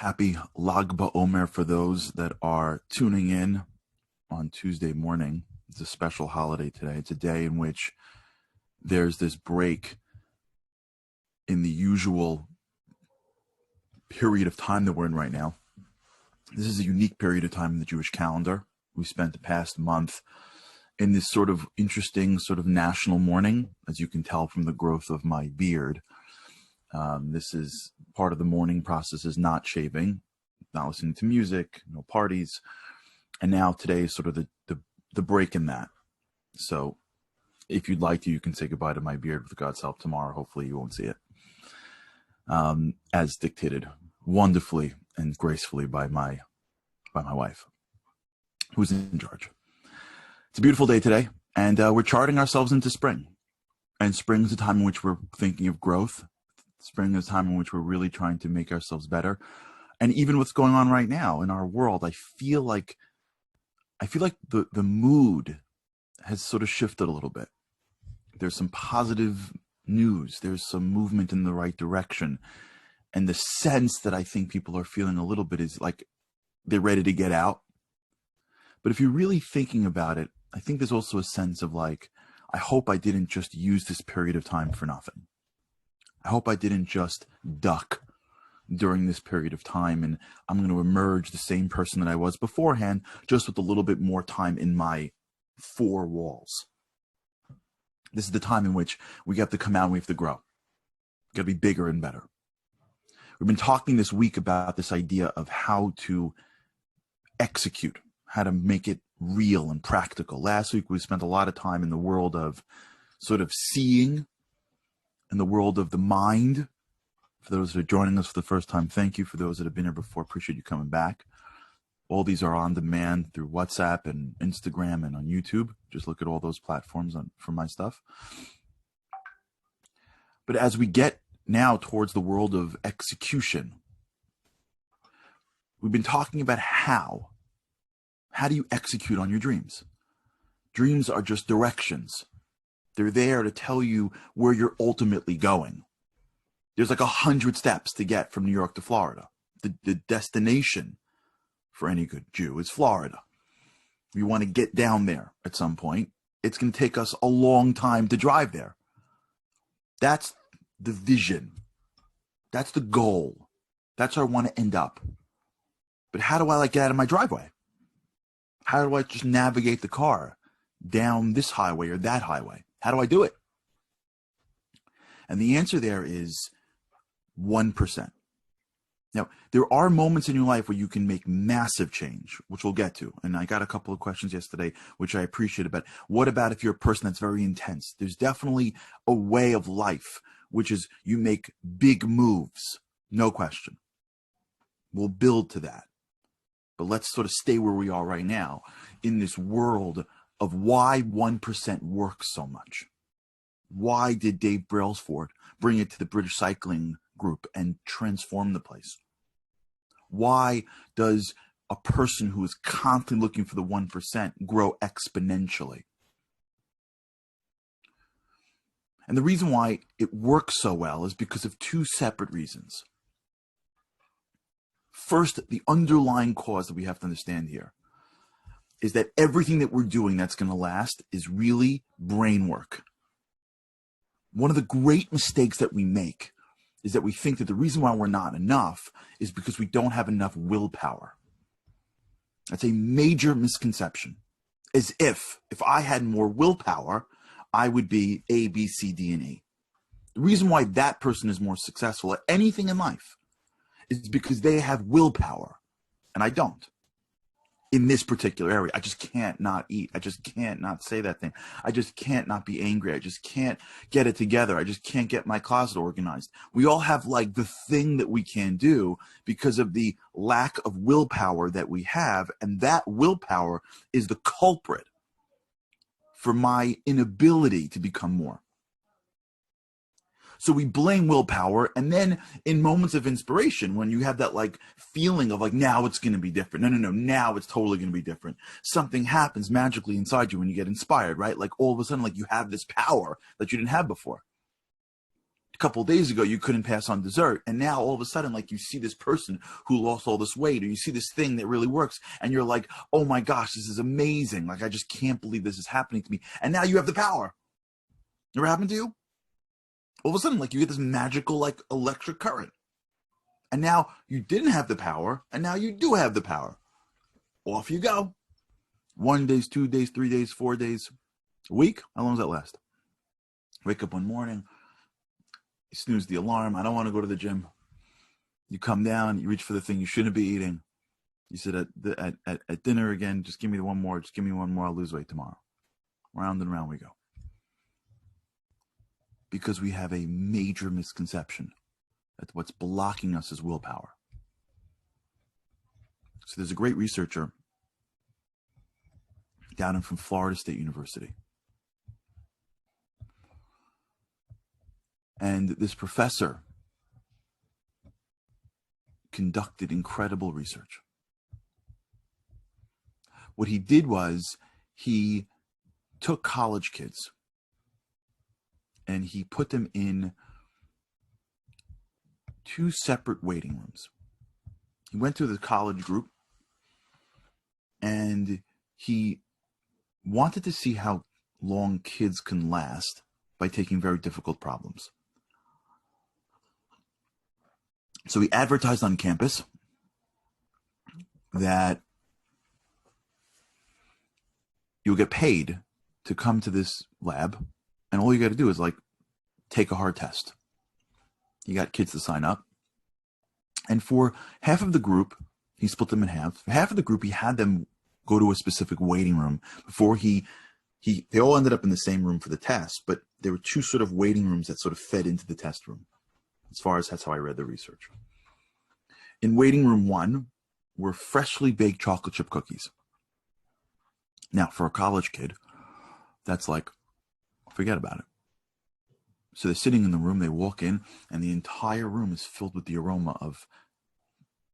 Happy Lag BaOmer for those that are tuning in on Tuesday morning. It's a special holiday today. It's a day in which there's this break in the usual period of time that we're in right now. This is a unique period of time in the Jewish calendar. We spent the past month in this sort of interesting sort of national mourning, as you can tell from the growth of my beard. This is part of the mourning process is not shaving, not listening to music, no parties. And now today is sort of the break in that. So if you'd like to, you can say goodbye to my beard with God's help tomorrow. Hopefully you won't see it. As dictated wonderfully and gracefully by my wife, who's in charge. It's a beautiful day today, and we're charting ourselves into spring. And spring is a time in which we're thinking of growth. Spring is a time in which we're really trying to make ourselves better. And even what's going on right now in our world, I feel like the mood has sort of shifted a little bit. There's some positive news. There's some movement in the right direction. And the sense that I think people are feeling a little bit is like they're ready to get out. But if you're really thinking about it, I think there's also a sense of like, I hope I didn't just use this period of time for nothing. I hope I didn't just duck during this period of time and I'm going to emerge the same person that I was beforehand, just with a little bit more time in my four walls. This is the time in which we have to come out and we have to grow. We got to be bigger and better. We've been talking this week about this idea of how to execute, how to make it real and practical. Last week, we spent a lot of time in the world of sort of seeing, in the world of the mind. For those that are joining us for the first time, thank you. For those that have been here before, appreciate you coming back. All these are on demand through WhatsApp and Instagram and on YouTube. Just look at all those platforms for my stuff. But as we get now towards the world of execution, we've been talking about how. How do you execute on your dreams? Dreams are just directions. They're there to tell you where you're ultimately going. There's like 100 steps to get from New York to Florida. The destination for any good Jew is Florida. We want to get down there at some point. It's going to take us a long time to drive there. That's the vision. That's the goal. That's where I want to end up. But how do I get out of my driveway? How do I just navigate the car down this highway or that highway? How do I do it? And the answer there is 1%. Now, there are moments in your life where you can make massive change, which we'll get to. And I got a couple of questions yesterday, which I appreciate about. What about if you're a person that's very intense? There's definitely a way of life, which is you make big moves, no question. We'll build to that. But let's sort of stay where we are right now in this world of why 1% works so much. Why did Dave Brailsford bring it to the British Cycling Group and transform the place? Why does a person who is constantly looking for the 1% grow exponentially? And the reason why it works so well is because of two separate reasons. First, the underlying cause that we have to understand here is that everything that we're doing that's going to last is really brain work. One of the great mistakes that we make is that we think that the reason why we're not enough is because we don't have enough willpower. That's a major misconception. As if I had more willpower, I would be A, B, C, D, and E. The reason why that person is more successful at anything in life is because they have willpower, and I don't. In this particular area, I just can't not eat. I just can't not say that thing. I just can't not be angry. I just can't get it together. I just can't get my closet organized. We all have like the thing that we can do because of the lack of willpower that we have, and that willpower is the culprit for my inability to become more. So we blame willpower, and then in moments of inspiration, when you have that like feeling of like, now it's going to be different. No, now it's totally going to be different. Something happens magically inside you when you get inspired, right? Like all of a sudden, like you have this power that you didn't have before. a couple of days ago you couldn't pass on dessert, and now all of a sudden, like, you see this person who lost all this weight, or you see this thing that really works, and you're like, oh my gosh, this is amazing. Like, I just can't believe this is happening to me. And now you have the power. Never happened to you? All of a sudden, like, you get this magical, like, electric current. And now you didn't have the power, and now you do have the power. Off you go. 1 day, 2 days, 3 days, 4 days, a week. How long does that last? Wake up one morning, you snooze the alarm. I don't want to go to the gym. You come down, you reach for the thing you shouldn't be eating. You sit at dinner again. Just give me one more. Just give me one more. I'll lose weight tomorrow. Round and round we go. Because we have a major misconception that what's blocking us is willpower. So there's a great researcher down from Florida State University. And this professor conducted incredible research. What he did was he took college kids and he put them in 2 separate waiting rooms. He went to the college group and he wanted to see how long kids can last by taking very difficult problems. So he advertised on campus that you'll get paid to come to this lab, and all you got to do is, like, take a hard test. He got kids to sign up. And for half of the group, he split them in half. For half of the group, he had them go to a specific waiting room before they all ended up in the same room for the test, but there were 2 sort of waiting rooms that sort of fed into the test room. That's how I read the research. In waiting room 1 were freshly baked chocolate chip cookies. Now, for a college kid, that's like, forget about it. So they're sitting in the room, they walk in, and the entire room is filled with the aroma of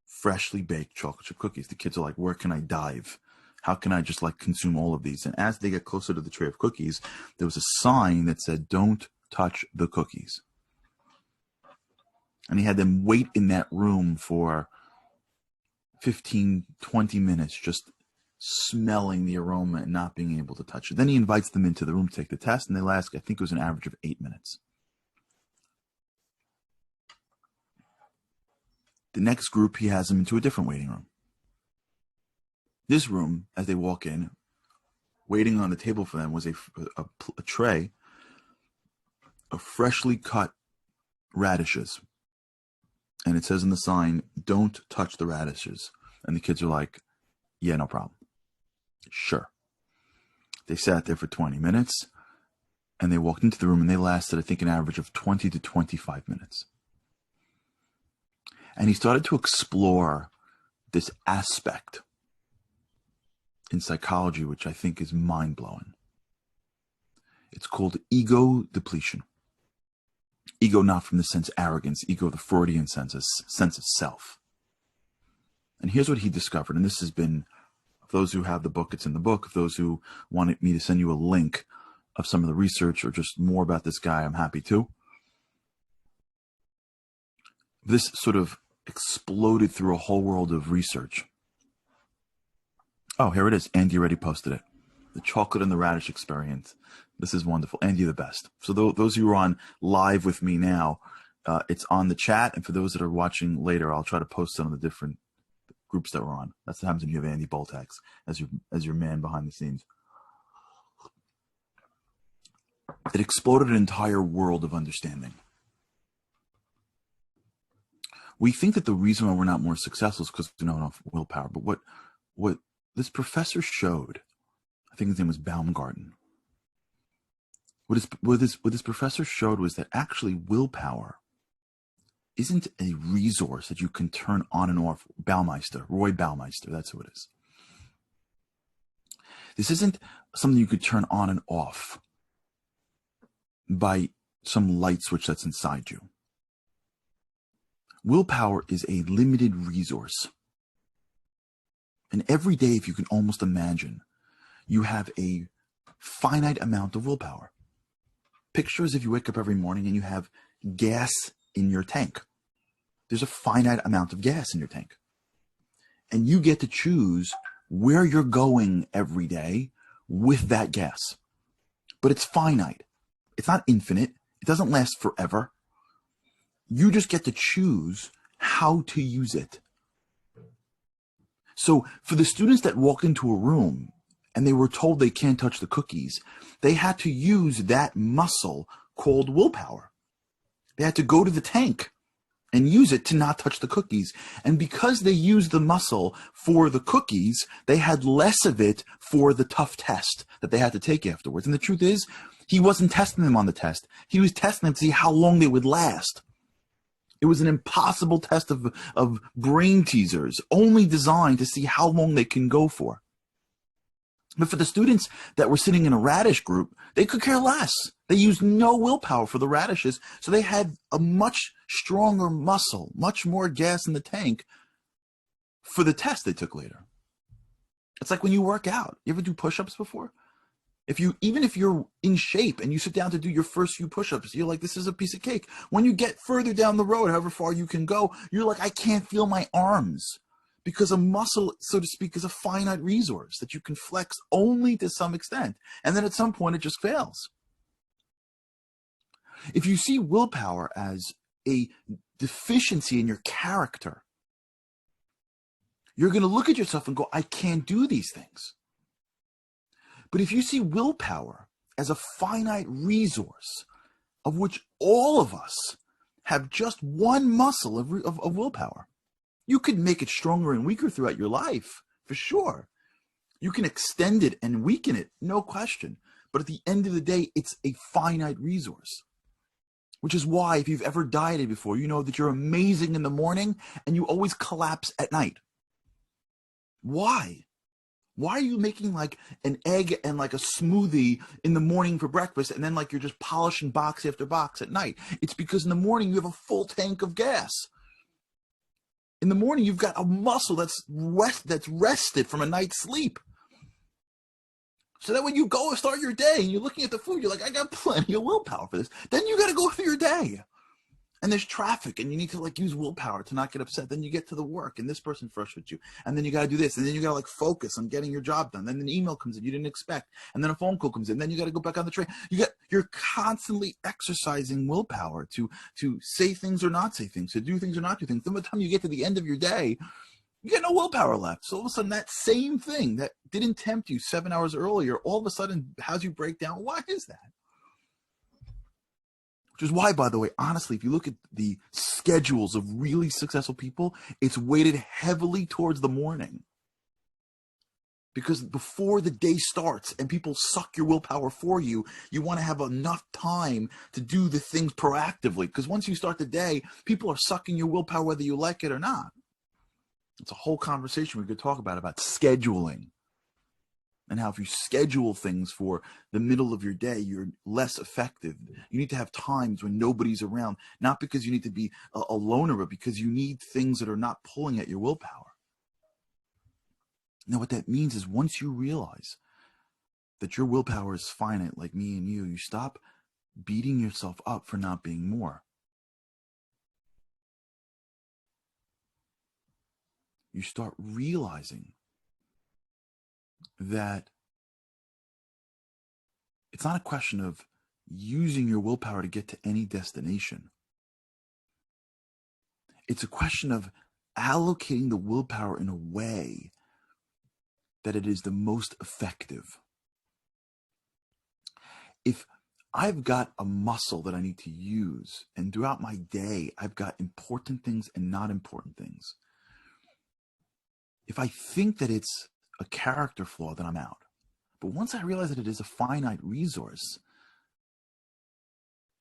freshly baked chocolate chip cookies. The kids are like, where can I dive? How can I just, like, consume all of these? And as they get closer to the tray of cookies, there was a sign that said, don't touch the cookies. And he had them wait in that room for 15, 20 minutes, just smelling the aroma and not being able to touch it. Then he invites them into the room to take the test, and they last, I think it was an average of 8 minutes. The next group, he has them into a different waiting room. This room, as they walk in, waiting on the table for them was a tray of freshly cut radishes. And it says in the sign, don't touch the radishes. And the kids are like, yeah, no problem. Sure. They sat there for 20 minutes and they walked into the room, and they lasted, I think, an average of 20 to 25 minutes. And he started to explore this aspect in psychology, which I think is mind-blowing. It's called ego depletion. Ego, not from the sense arrogance, ego, the Freudian sense, a sense of self. And here's what he discovered. And this has been, for those who have the book, it's in the book. For those who wanted me to send you a link of some of the research or just more about this guy, I'm happy to. This sort of exploded through a whole world of research. Oh, here it is. Andy already posted it. The chocolate and the radish experience. This is wonderful. Andy, the best. So those who are on live with me now, it's on the chat. And for those that are watching later, I'll try to post it on the different groups that we're on. That's what happens when you have Andy Boltax as your man behind the scenes. It exploded an entire world of understanding. We think that the reason why we're not more successful is because we don't have enough willpower. But what this professor showed, I think his name was Baumgarten. What this professor showed was that actually willpower isn't a resource that you can turn on and off. Roy Baumeister, that's who it is. This isn't something you could turn on and off by some light switch that's inside you. Willpower is a limited resource. And every day, if you can almost imagine, you have a finite amount of willpower. Picture as if you wake up every morning and you have gas in your tank. There's a finite amount of gas in your tank. And you get to choose where you're going every day with that gas. But it's finite. It's not infinite. It doesn't last forever. You just get to choose how to use it. So for the students that walked into a room and they were told they can't touch the cookies, they had to use that muscle called willpower. They had to go to the tank and use it to not touch the cookies. And because they used the muscle for the cookies, they had less of it for the tough test that they had to take afterwards. And the truth is, he wasn't testing them on the test. He was testing them to see how long they would last. It was an impossible test of brain teasers, only designed to see how long they can go for. But for the students that were sitting in a radish group, they could care less. They used no willpower for the radishes, so they had a much stronger muscle, much more gas in the tank for the test they took later. It's like when you work out. You ever do push-ups before? Even if you're in shape and you sit down to do your first few push-ups, you're like, this is a piece of cake. When you get further down the road, however far you can go, you're like, I can't feel my arms. Because a muscle, so to speak, is a finite resource that you can flex only to some extent. And then at some point, it just fails. If you see willpower as a deficiency in your character, you're going to look at yourself and go, I can't do these things. But if you see willpower as a finite resource of which all of us have just one muscle of willpower, you could make it stronger and weaker throughout your life, for sure. You can extend it and weaken it, no question. But at the end of the day, it's a finite resource. Which is why, if you've ever dieted before, you know that you're amazing in the morning and you always collapse at night. Why? Why are you making like an egg and like a smoothie in the morning for breakfast and then like you're just polishing box after box at night? It's because in the morning you have a full tank of gas. In the morning you've got a muscle that's rested from a night's sleep. So that when you go and start your day and you're looking at the food, you're like, I got plenty of willpower for this. Then you got to go through your day. And there's traffic and you need to like use willpower to not get upset. Then you get to the work and this person frustrates you. And then you got to do this. And then you got to like focus on getting your job done. Then an email comes in you didn't expect. And then a phone call comes in. Then you got to go back on the train. You're constantly exercising willpower to say things or not say things, to do things or not do things. Then by the time you get to the end of your day, you get no willpower left. So all of a sudden that same thing that didn't tempt you 7 hours earlier, all of a sudden has you break down. Why is that? Which is why, by the way, honestly, if you look at the schedules of really successful people, it's weighted heavily towards the morning. Because before the day starts and people suck your willpower for you, you want to have enough time to do the things proactively. Because once you start the day, people are sucking your willpower whether you like it or not. It's a whole conversation we could talk about scheduling. And how if you schedule things for the middle of your day, you're less effective. You need to have times when nobody's around, not because you need to be a loner, but because you need things that are not pulling at your willpower. Now, what that means is once you realize that your willpower is finite, like me and you stop beating yourself up for not being more. You start realizing that it's not a question of using your willpower to get to any destination. It's a question of allocating the willpower in a way that it is the most effective. If I've got a muscle that I need to use, and throughout my day, I've got important things and not important things. If I think that it's a character flaw, then I'm out. But once I realize that it is a finite resource,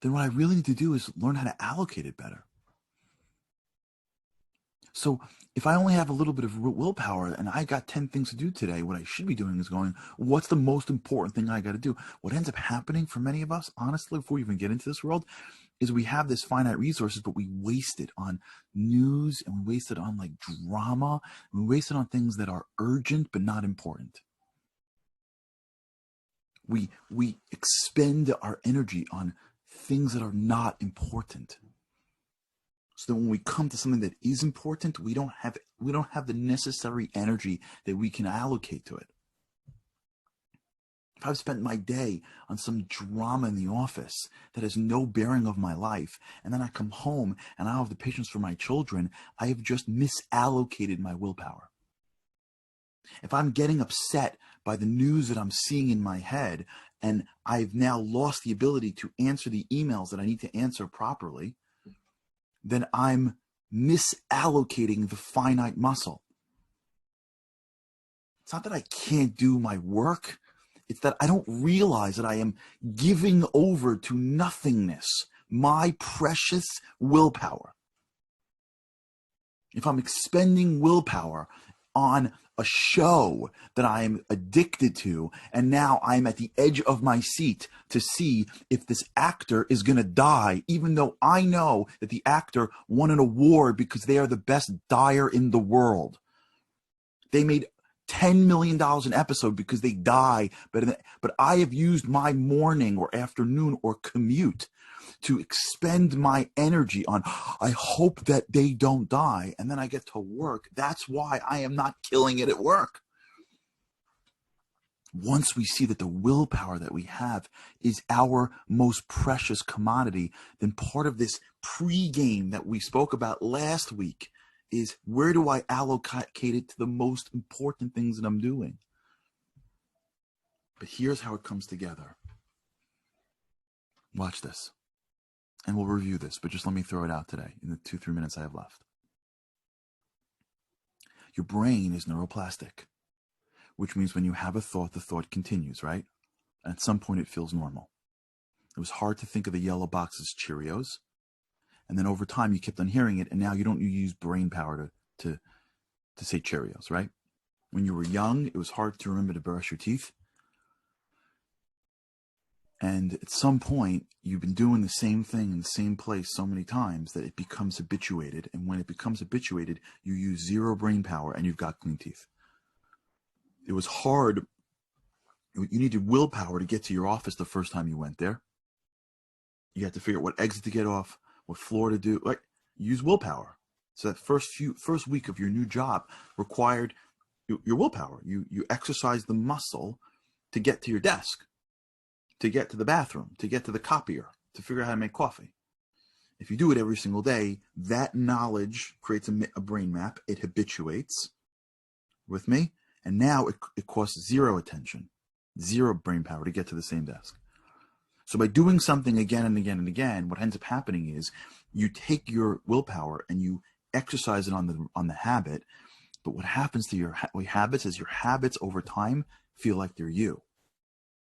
then what I really need to do is learn how to allocate it better. So if I only have a little bit of willpower and I got 10 things to do today, what I should be doing is going, what's the most important thing I got to do? What ends up happening for many of us, honestly, before we even get into this world, is we have this finite resources, but we waste it on news and we waste it on like drama. And we waste it on things that are urgent but not important. We expend our energy on things that are not important. So that when we come to something that is important, we don't have the necessary energy that we can allocate to it. If I've spent my day on some drama in the office that has no bearing of my life, and then I come home and I don't have the patience for my children, I have just misallocated my willpower. If I'm getting upset by the news that I'm seeing in my head, and I've now lost the ability to answer the emails that I need to answer properly, then I'm misallocating the finite muscle. It's not that I can't do my work. It's that I don't realize that I am giving over to nothingness my precious willpower. If I'm expending willpower on a show that I am addicted to, and now I'm at the edge of my seat to see if this actor is going to die, even though I know that the actor won an award because they are the best dyer in the world. They made $10 million an episode because they die better than, but I have used my morning or afternoon or commute to expend my energy on, I hope that they don't die, and then I get to work. That's why I am not killing it at work. Once we see that the willpower that we have is our most precious commodity, then part of this pregame that we spoke about last week is, where do I allocate it to the most important things that I'm doing? But here's how it comes together. Watch this. And we'll review this, but just let me throw it out today in the 2-3 minutes I have left. Your brain is neuroplastic, which means when you have a thought, the thought continues, right? And at some point it feels normal. It was hard to think of the yellow box as Cheerios. And then over time you kept on hearing it, and now you use brain power to say Cheerios, right? When you were young, it was hard to remember to brush your teeth. And at some point, you've been doing the same thing in the same place so many times that it becomes habituated. And when it becomes habituated, you use zero brain power and you've got clean teeth. It was hard. You needed willpower to get to your office the first time you went there. You had to figure out what exit to get off, what floor to do. Like, use willpower. So that first week of your new job required your willpower. You exercise the muscle to get to your desk, to get to the bathroom, to get to the copier, to figure out how to make coffee. If you do it every single day, that knowledge creates a brain map. It habituates with me. And now it costs zero attention, zero brain power to get to the same desk. So by doing something again and again and again, what ends up happening is you take your willpower and you exercise it on the habit. But what happens to your habits is your habits over time feel like they're you.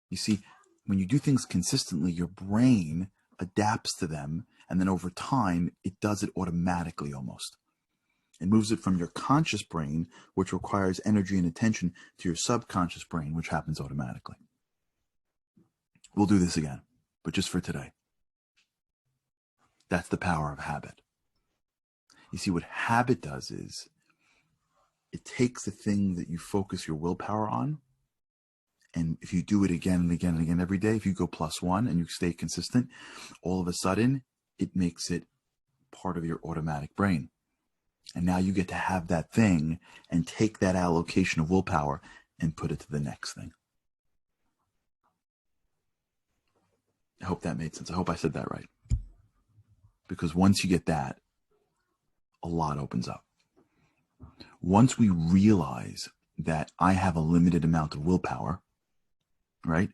You see, when you do things consistently, your brain adapts to them, and then over time, it does it automatically almost. It moves it from your conscious brain, which requires energy and attention, to your subconscious brain, which happens automatically. We'll do this again, but just for today. That's the power of habit. You see, what habit does is it takes the thing that you focus your willpower on, and if you do it again and again and again every day, if you go +1 and you stay consistent, all of a sudden, it makes it part of your automatic brain. And now you get to have that thing and take that allocation of willpower and put it to the next thing. I hope that made sense. I hope I said that right. Because once you get that, a lot opens up. Once we realize that I have a limited amount of willpower, right?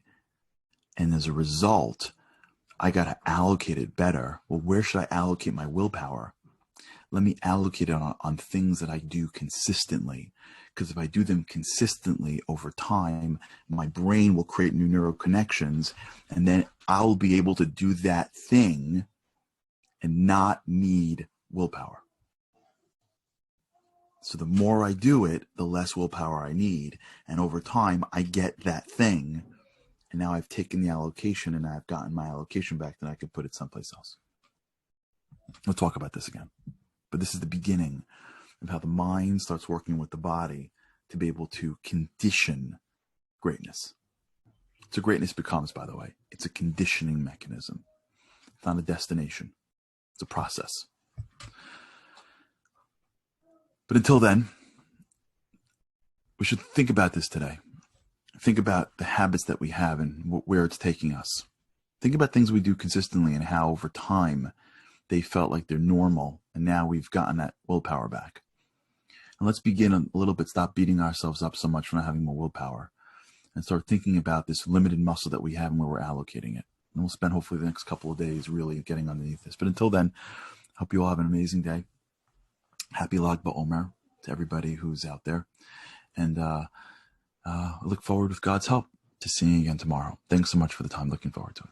And as a result, I got to allocate it better. Well, where should I allocate my willpower? Let me allocate it on things that I do consistently. Because if I do them consistently over time, my brain will create new neural connections, and then I'll be able to do that thing and not need willpower. So the more I do it, the less willpower I need. And over time, I get that thing. And now I've taken the allocation and I've gotten my allocation back, then I can put it someplace else. We'll talk about this again. But this is the beginning of how the mind starts working with the body to be able to condition greatness. So greatness becomes, by the way, it's a conditioning mechanism. It's not a destination. It's a process. But until then, we should think about this today. Think about the habits that we have and where it's taking us. Think about things we do consistently and how over time they felt like they're normal, and now we've gotten that willpower back. And let's begin a little bit, stop beating ourselves up so much for not having more willpower, and start thinking about this limited muscle that we have and where we're allocating it. And we'll spend hopefully the next couple of days really getting underneath this. But until then, hope you all have an amazing day. Happy Lag BaOmer to everybody who's out there. And I look forward, with God's help, to seeing you again tomorrow. Thanks so much for the time. Looking forward to it.